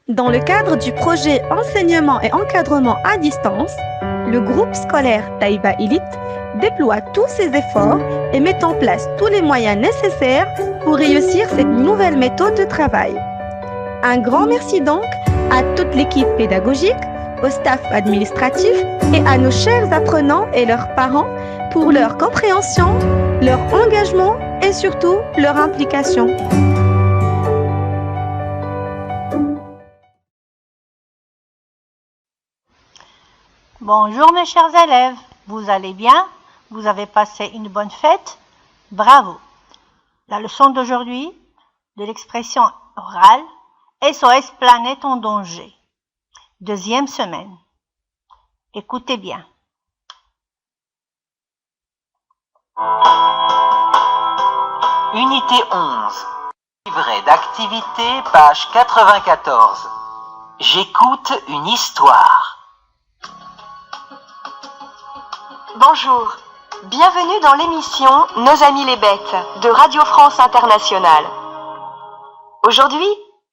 Dans le cadre du projet Enseignement et encadrement à distance, le groupe scolaire Taïba Elite déploie tous ses efforts et met en place tous les moyens nécessaires pour réussir cette nouvelle méthode de travail. Un grand merci donc à toute l'équipe pédagogique, au staff administratif et à nos chers apprenants et leurs parents pour leur compréhension, leur engagement et surtout leur implication. Bonjour mes chers élèves, vous allez bien? Vous avez passé une bonne fête? Bravo! La leçon d'aujourd'hui de l'expression orale SOS Planète en danger. Deuxième semaine. Écoutez bien. Unité 11. Livret d'activité, page 94. J'écoute une histoire. Bonjour, bienvenue dans l'émission Nos amis les bêtes de Radio France Internationale. Aujourd'hui,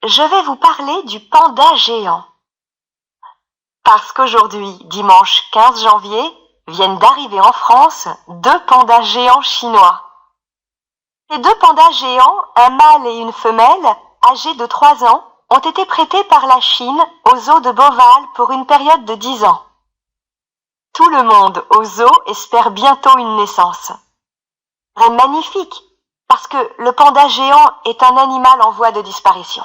je vais vous parler du panda géant. Parce qu'aujourd'hui, dimanche 15 janvier, viennent d'arriver en France 2 pandas géants chinois. Ces 2 pandas géants, un mâle et une femelle, âgés de 3 ans, ont été prêtés par la Chine aux zoos de Beauval pour une période de 10 ans. Tout le monde au zoo espère bientôt une naissance. C'est magnifique, parce que le panda géant est un animal en voie de disparition.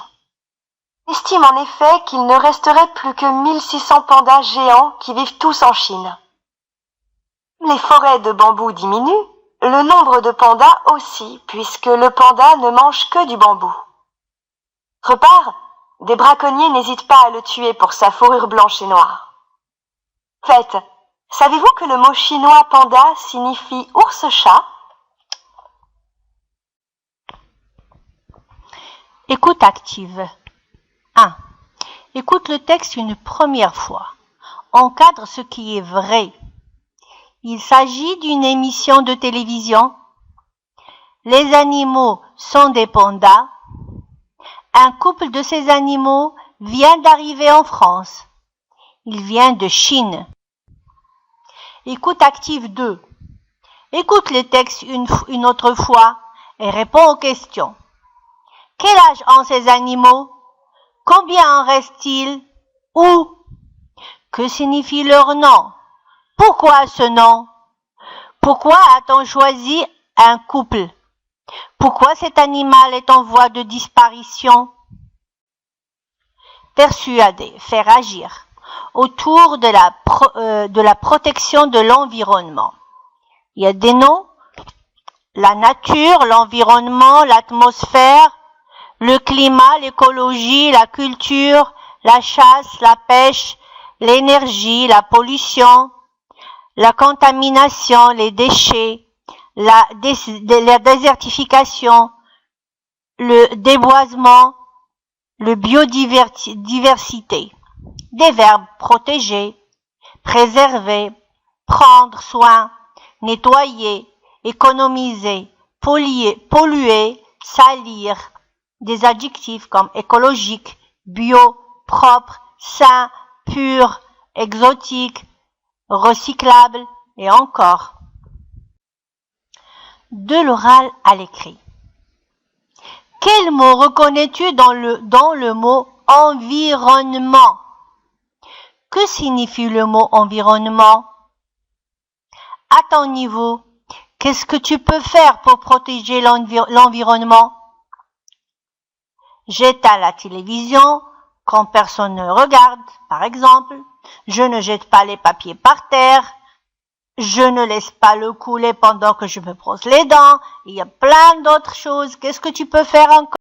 On estime en effet qu'il ne resterait plus que 1600 pandas géants qui vivent tous en Chine. Les forêts de bambou diminuent, le nombre de pandas aussi, puisque le panda ne mange que du bambou. D'autre part, des braconniers n'hésitent pas à le tuer pour sa fourrure blanche et noire. En fait, savez-vous que le mot chinois panda signifie ours-chat? Écoute active. 1. Écoute le texte une première fois. Encadre ce qui est vrai. Il s'agit d'une émission de télévision. Les animaux sont des pandas. Un couple de ces animaux vient d'arriver en France. Il vient de Chine. Écoute active 2. Écoute les textes une autre fois et réponds aux questions. Quel âge ont ces animaux? Combien en reste-t-il? Où? Que signifie leur nom? Pourquoi ce nom? Pourquoi a-t-on choisi un couple? Pourquoi cet animal est en voie de disparition? Persuader, faire agir autour de la protection de l'environnement. Il y a des noms, la nature, l'environnement, l'atmosphère, le climat, l'écologie, la culture, la chasse, la pêche, l'énergie, la pollution, la contamination, les déchets, la désertification, le déboisement, le biodiversité. Des verbes protéger, préserver, prendre soin, nettoyer, économiser, polluer, salir. Des adjectifs comme écologique, bio, propre, sain, pur, exotique, recyclable et encore. De l'oral à l'écrit. Quel mot reconnais-tu dans le mot environnement? Que signifie le mot environnement? À ton niveau, qu'est-ce que tu peux faire pour protéger l'environnement? J'éteins la télévision quand personne ne regarde, par exemple. Je ne jette pas les papiers par terre. Je ne laisse pas l'eau couler pendant que je me brosse les dents. Il y a plein d'autres choses. Qu'est-ce que tu peux faire encore?